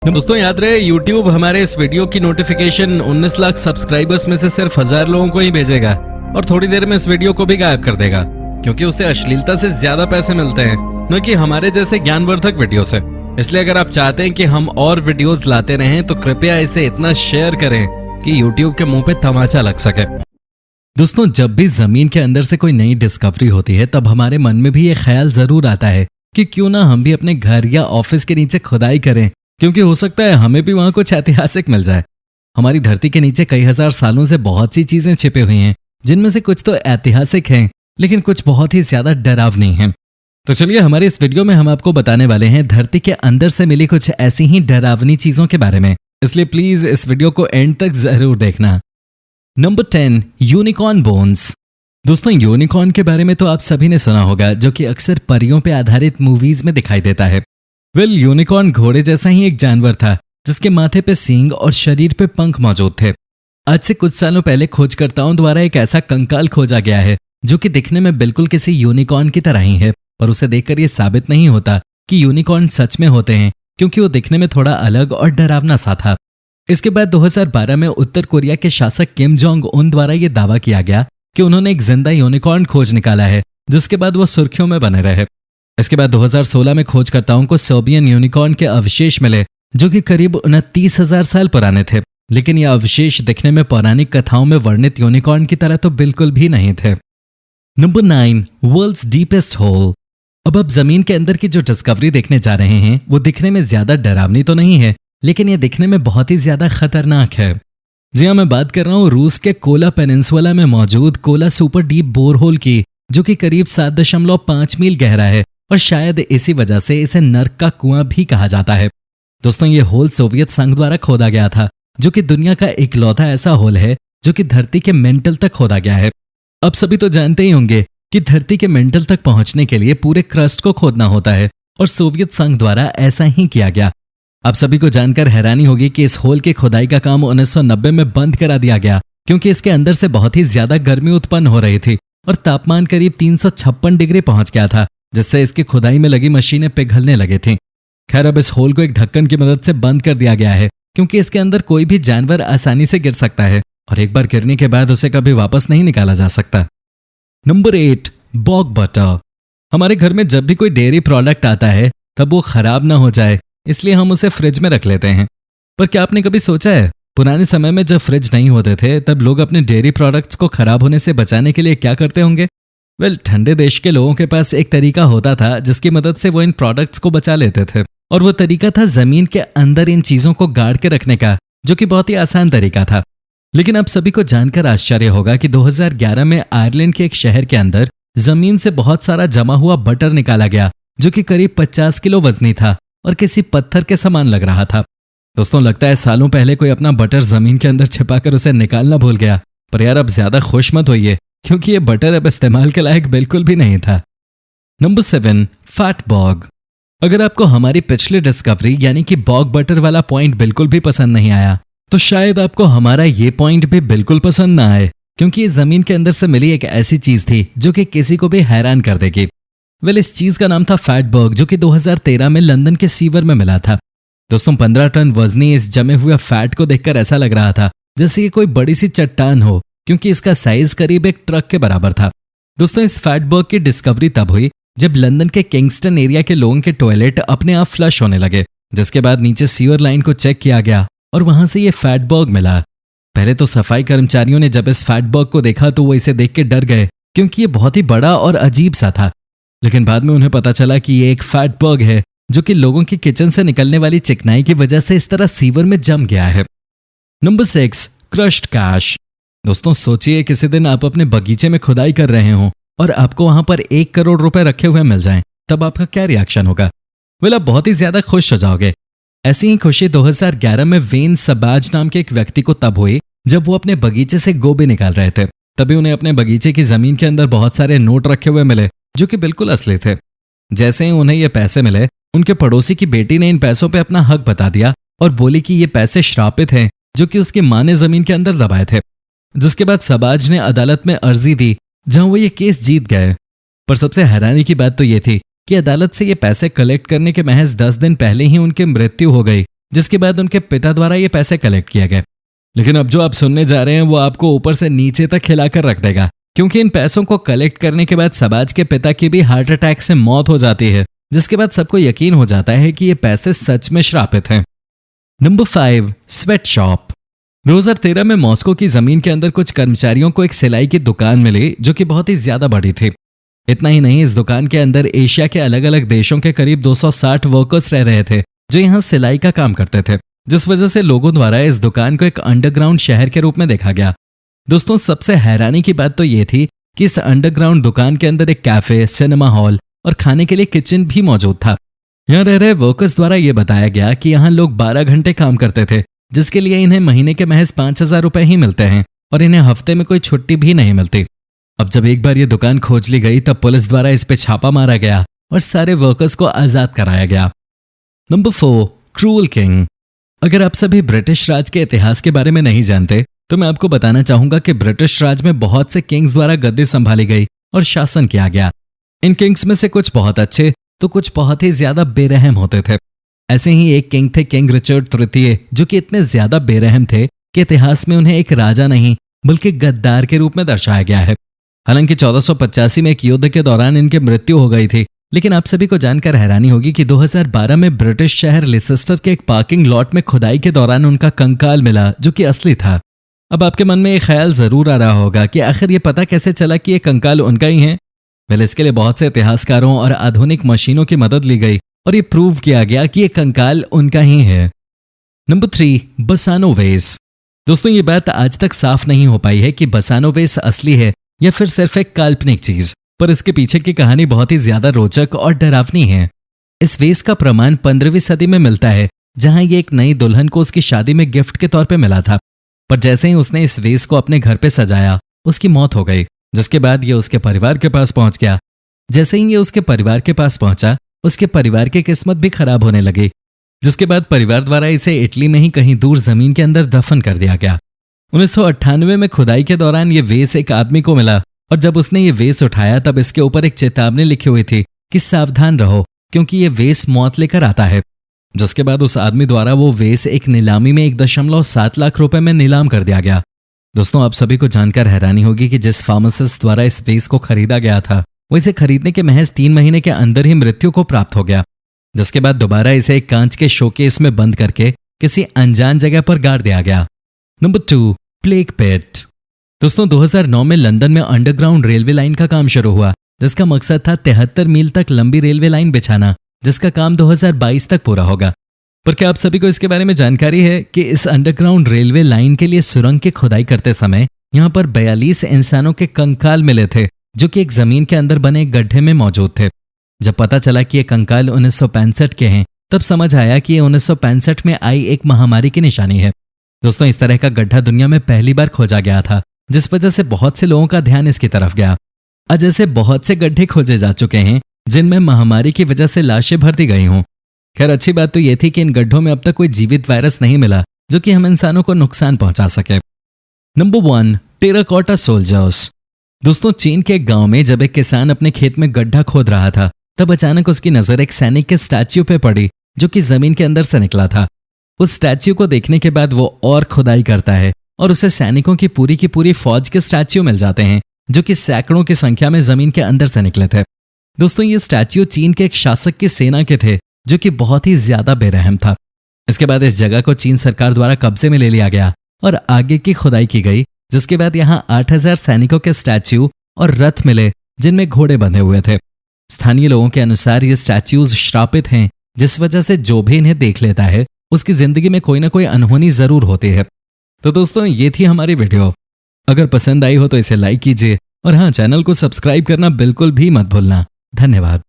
दोस्तों याद रहे YouTube हमारे इस वीडियो की नोटिफिकेशन 19 लाख सब्सक्राइबर्स में से सिर्फ 1000 लोगों को ही भेजेगा और थोड़ी देर में इस वीडियो को भी गायब कर देगा, क्योंकि उसे अश्लीलता से ज्यादा पैसे मिलते हैं, न कि हमारे जैसे ज्ञानवर्धक वीडियो से। इसलिए अगर आप चाहते हैं कि हम और वीडियोस लाते रहें तो कृपया इसे इतना शेयर करें कि YouTube के मुंह पे तमाचा लग सके। दोस्तों, जब भी जमीन के अंदर से कोई नई डिस्कवरी होती है तब हमारे मन में भी ये ख्याल जरूर आता है कि क्यों ना हम भी अपने घर या ऑफिस के नीचे खुदाई करें, क्योंकि हो सकता है हमें भी वहां कुछ ऐतिहासिक मिल जाए। हमारी धरती के नीचे कई हजार सालों से बहुत सी चीजें छिपी हुई हैं, जिनमें से कुछ तो ऐतिहासिक हैं, लेकिन कुछ बहुत ही ज्यादा डरावनी हैं। तो चलिए हमारे इस वीडियो में हम आपको बताने वाले हैं धरती के अंदर से मिली कुछ ऐसी ही डरावनी चीजों के बारे में, इसलिए प्लीज इस वीडियो को एंड तक जरूर देखना। Number 10, unicorn bones. दोस्तों, यूनिकॉर्न के बारे में तो आप सभी ने सुना होगा, जो कि अक्सर परियों पे आधारित मूवीज में दिखाई देता है। यूनिकॉर्न घोड़े जैसा ही एक जानवर था, जिसके माथे पे सींग और शरीर पे पंख मौजूद थे। आज से कुछ सालों पहले खोजकर्ताओं द्वारा एक ऐसा कंकाल खोजा गया है जो कि दिखने में बिल्कुल किसी यूनिकॉर्न की तरह ही है, पर उसे देखकर यह साबित नहीं होता कि यूनिकॉर्न सच में होते हैं, क्योंकि वो दिखने में थोड़ा अलग और डरावना सा था। इसके बाद 2012 में उत्तर कोरिया के शासक किम जोंग उन द्वारा यह दावा किया गया कि उन्होंने एक जिंदा यूनिकॉर्न खोज निकाला है, जिसके बाद वो सुर्खियों में बने रहे। इसके बाद 2016 में खोजकर्ताओं को सोबियन यूनिकॉर्न के अवशेष मिले, जो कि करीब 29,000 साल पुराने थे, लेकिन ये अवशेष दिखने में पौराणिक कथाओं में वर्णित यूनिकॉर्न की तरह तो बिल्कुल भी नहीं थे। Number 9, world's deepest hole. अब आप जमीन के अंदर की जो डिस्कवरी देखने जा रहे हैं वो दिखने में ज्यादा डरावनी तो नहीं है, लेकिन ये दिखने में बहुत ही ज्यादा खतरनाक है। जी हाँ, मैं बात कर रहा हूँ रूस के कोला पेनिनसुला में मौजूद कोला सुपर डीप बोरहोल की, जो कि करीब 7.5 मील गहरा है और शायद इसी वजह से इसे नर्क का कुआं भी कहा जाता है। दोस्तों, ये होल सोवियत संघ द्वारा खोदा गया था, जो कि दुनिया का इकलौता ऐसा होल है जो कि धरती के मेंटल तक खोदा गया है। अब सभी तो जानते ही होंगे कि धरती के मेंटल तक पहुंचने के लिए पूरे क्रस्ट को खोदना होता है, और सोवियत संघ द्वारा ऐसा ही किया गया। आप सभी को जानकर हैरानी होगी कि इस होल की खुदाई का काम 1990 में बंद करा दिया गया, क्योंकि इसके अंदर से बहुत ही ज्यादा गर्मी उत्पन्न हो रही थी और तापमान करीब 356 डिग्री पहुंच गया था, जिससे इसकी खुदाई में लगी मशीनें पिघलने लगी थीं। खैर, अब इस होल को एक ढक्कन की मदद से बंद कर दिया गया है, क्योंकि इसके अंदर कोई भी जानवर आसानी से गिर सकता है और एक बार गिरने के बाद उसे कभी वापस नहीं निकाला जा सकता। Number 8, bog butter. हमारे घर में जब भी कोई डेयरी प्रोडक्ट आता है तब वो खराब ना हो जाए, इसलिए हम उसे फ्रिज में रख लेते हैं। पर क्या आपने कभी सोचा है, पुराने समय में जब फ्रिज नहीं होते थे तब लोग अपने डेयरी प्रोडक्ट्स को खराब होने से बचाने के लिए क्या करते होंगे? ठंडे देश के लोगों के पास एक तरीका होता था जिसकी मदद से वो इन प्रोडक्ट्स को बचा लेते थे, और वो तरीका था जमीन के अंदर इन चीजों को गाड़ के रखने का, जो कि बहुत ही आसान तरीका था। लेकिन आप सभी को जानकर आश्चर्य होगा कि 2011 में आयरलैंड के एक शहर के अंदर जमीन से बहुत सारा जमा हुआ बटर निकाला गया, जो कि करीब 50 किलो वजनी था और किसी पत्थर के समान लग रहा था। दोस्तों, लगता है सालों पहले कोई अपना बटर जमीन के अंदर छिपाकर उसे निकालना भूल गया, पर यार अब ज्यादा खुश मत होइए, क्योंकि ये बटर अब इस्तेमाल के लायक बिल्कुल भी नहीं था। Number 7, fat bog. अगर आपको हमारी पिछली डिस्कवरी यानी कि बॉग बटर वाला पॉइंट बिल्कुल भी पसंद नहीं आया, तो शायद आपको हमारा ये पॉइंट भी बिल्कुल पसंद ना आए, क्योंकि ये जमीन के अंदर से मिली एक ऐसी चीज थी जो कि किसी को भी हैरान कर देगी। इस चीज का नाम था फैट बॉग, जो कि 2013 में लंदन के सीवर में मिला था। दोस्तों, 15 टन वजनी इस जमे हुए फैट को देखकर ऐसा लग रहा था जैसे कि कोई बड़ी सी चट्टान हो, क्योंकि इसका साइज करीब एक ट्रक के बराबर था। दोस्तों, इस फैट बर्ग की डिस्कवरी तब हुई जब लंदन के किंगस्टन एरिया के लोगों के टॉयलेट अपने आप फ्लश होने लगे, जिसके बाद नीचे सीवर लाइन को चेक किया गया और वहां से ये फैट बर्ग मिला। पहले तो सफाई कर्मचारियों ने जब इस फैट बर्ग को देखा तो वो इसे देख के डर गए, क्योंकि ये बहुत ही बड़ा और अजीब सा था। लेकिन बाद में उन्हें पता चला कि ये एक फैट बर्ग है, जो कि लोगों की किचन से निकलने वाली चिकनाई की वजह से इस तरह सीवर में जम गया है। Number 6, crushed cash. दोस्तों, सोचिए किसी दिन आप अपने बगीचे में खुदाई कर रहे हो और आपको वहां पर 1 करोड़ रुपए रखे हुए मिल जाएं, तब आपका क्या रिएक्शन होगा? आप बहुत ही ज्यादा खुश हो जाओगे। ऐसी ही खुशी 2011 में वेन सबाज नाम के एक व्यक्ति को तब हुई जब वो अपने बगीचे से गोभी निकाल रहे थे। तभी उन्हें अपने बगीचे की जमीन के अंदर बहुत सारे नोट रखे हुए मिले, जो कि बिल्कुल असली थे। जैसे ही उन्हें ये पैसे मिले, उनके पड़ोसी की बेटी ने इन पैसों पे अपना हक बता दिया और बोली कि ये पैसे श्रापित हैं, जो कि उसकी मां ने जमीन के अंदर दबाए थे। जिसके बाद सबाज ने अदालत में अर्जी दी, जहां वो ये केस जीत गए। पर सबसे हैरानी की बात तो ये थी कि अदालत से ये पैसे कलेक्ट करने के महज 10 दिन पहले ही उनकी मृत्यु हो गई, जिसके बाद उनके पिता द्वारा ये पैसे कलेक्ट किए गए। लेकिन अब जो आप सुनने जा रहे हैं वो आपको ऊपर से नीचे तक खिलाकर रख देगा, क्योंकि इन पैसों को कलेक्ट करने के बाद सबाज के पिता की भी हार्ट अटैक से मौत हो जाती है, जिसके बाद सबको यकीन हो जाता है कि ये पैसे सच में श्रापित हैं। Number 5, sweat shop. 2013 में मॉस्को की जमीन के अंदर कुछ कर्मचारियों को एक सिलाई की दुकान मिली जो कि बहुत ही ज्यादा बड़ी थी। इतना ही नहीं, इस दुकान के अंदर एशिया के अलग अलग देशों के करीब 260 वर्कर्स रह रहे थे जो यहाँ सिलाई का काम करते थे, जिस वजह से लोगों द्वारा इस दुकान को एक अंडरग्राउंड शहर के रूप में देखा गया। दोस्तों, सबसे हैरानी की बात तो ये थी कि इस अंडरग्राउंड दुकान के अंदर एक कैफे, सिनेमा हॉल और खाने के लिए किचन भी मौजूद था। यहाँ रह रहे वर्कर्स द्वारा यह बताया गया कि यहाँ लोग 12 घंटे काम करते थे, जिसके लिए इन्हें महीने के महज 5,000 रुपए ही मिलते हैं और इन्हें हफ्ते में कोई छुट्टी भी नहीं मिलती। अब जब एक बार ये दुकान खोज ली गई तब पुलिस द्वारा इस पे छापा मारा गया और सारे वर्कर्स को आजाद कराया गया। Number 4, cruel king. अगर आप सभी ब्रिटिश राज के इतिहास के बारे में नहीं जानते तो मैं आपको बताना चाहूंगा कि ब्रिटिश राज में बहुत से किंग्स द्वारा गद्दी संभाली गई और शासन किया गया। इन किंग्स में से कुछ बहुत अच्छे तो कुछ बहुत ही ज्यादा बेरहम होते थे। ऐसे ही एक किंग थे किंग रिचर्ड तृतीय, जो कि इतने ज्यादा बेरहम थे कि इतिहास में उन्हें एक राजा नहीं बल्कि गद्दार के रूप में दर्शाया गया है। हालांकि 1485 में एक युद्ध के दौरान इनकी मृत्यु हो गई थी, लेकिन आप सभी को जानकर हैरानी होगी कि 2012 में ब्रिटिश शहर लिसेस्टर के एक पार्किंग लॉट में खुदाई के दौरान उनका कंकाल मिला जो कि असली था। अब आपके मन में एक ख्याल जरूर आ रहा होगा कि आखिर ये पता कैसे चला कि ये कंकाल उनका ही है। वेल, इसके लिए बहुत से इतिहासकारों और आधुनिक मशीनों की मदद ली गई और ये प्रूव किया गया कि ये कंकाल उनका ही है। नंबर 3, बसानोवेस। दोस्तों, ये बात आज तक साफ नहीं हो पाई है कि बसानोवेस असली है या फिर सिर्फ एक काल्पनिक चीज, पर इसके पीछे की कहानी बहुत ही ज्यादा रोचक और डरावनी है। इस वेस का प्रमाण 15वीं सदी में मिलता है, जहां ये एक नई दुल्हन को उसकी शादी में गिफ्ट के तौर पे मिला था। पर जैसे ही उसने इस वेस को अपने घर पे सजाया, उसकी मौत हो गई, जिसके बाद ये उसके परिवार के पास पहुंच गया। जैसे ही ये उसके परिवार के पास पहुंचा, उसके परिवार की किस्मत भी खराब होने लगी, जिसके बाद परिवार द्वारा इसे इटली में ही कहीं दूर जमीन के अंदर दफन कर दिया गया। 1998 में खुदाई के दौरान ये वेस एक आदमी को मिला और जब उसने ये वेस उठाया तब इसके ऊपर एक चेतावनी लिखी हुई थी कि सावधान रहो क्योंकि ये वेस मौत लेकर आता है। जिसके बाद उस आदमी द्वारा वो वेस एक नीलामी में 1.7 लाख रुपए में नीलाम कर दिया गया। दोस्तों, आप सभी को जानकर हैरानी होगी कि जिस फार्मासिस्ट द्वारा इस वेस को खरीदा गया था वो इसे खरीदने के महज 3 महीने के अंदर ही मृत्यु को प्राप्त हो गया, जिसके बाद दोबारा इसे एक कांच के शोकेस में बंद करके किसी अनजान जगह पर गाड़ दिया गया। नंबर 2, प्लेग पिट। दोस्तों, 2009 में लंदन में अंडरग्राउंड रेलवे लाइन का काम शुरू हुआ, जिसका मकसद था 73 मील तक लंबी रेलवे लाइन बिछाना, जिसका काम 2022 तक पूरा होगा। पर क्या आप सभी को इसके बारे में जानकारी है कि इस अंडरग्राउंड रेलवे लाइन के लिए सुरंग की खुदाई करते समय यहाँ पर 42 इंसानों के कंकाल मिले थे, जो कि एक जमीन के अंदर बने एक गड्ढे में मौजूद थे। जब पता चला कि ये कंकाल 1965 के हैं, तब समझ आया कि ये 1965 में आई एक महामारी की निशानी है। दोस्तों, इस तरह का गड्ढा दुनिया में पहली बार खोजा गया था, जिस वजह से बहुत से लोगों का ध्यान इसकी तरफ गया। आज ऐसे बहुत से गड्ढे खोजे जा चुके हैं जिनमें महामारी की वजह से लाशें भर दी गई हों। खैर, अच्छी बात तो यह थी कि इन गड्ढों में अब तक कोई जीवित वायरस नहीं मिला जो कि हम इंसानों को नुकसान पहुंचा सके। Number 1, terracotta soldiers. दोस्तों, चीन के एक गांव में जब एक किसान अपने खेत में गड्ढा खोद रहा था, तब अचानक उसकी नजर एक सैनिक के स्टैच्यू पे पड़ी जो कि जमीन के अंदर से निकला था। उस स्टैच्यू को देखने के बाद वो और खुदाई करता है और उसे सैनिकों की पूरी फौज के स्टैच्यू मिल जाते हैं जो कि सैकड़ों की संख्या में जमीन के अंदर से निकले थे। दोस्तों, ये स्टैच्यू चीन के एक शासक की सेना के थे जो कि बहुत ही ज्यादा बेरहम था। इसके बाद इस जगह को चीन सरकार द्वारा कब्जे में ले लिया गया और आगे की खुदाई की गई, जिसके बाद यहाँ 8000 सैनिकों के स्टैच्यू और रथ मिले जिनमें घोड़े बंधे हुए थे। स्थानीय लोगों के अनुसार ये स्टैच्यूज श्रापित हैं, जिस वजह से जो भी इन्हें देख लेता है उसकी जिंदगी में कोई ना कोई अनहोनी जरूर होती है। तो दोस्तों, ये थी हमारी वीडियो। अगर पसंद आई हो तो इसे लाइक कीजिए और हाँ, चैनल को सब्सक्राइब करना बिल्कुल भी मत भूलना। धन्यवाद।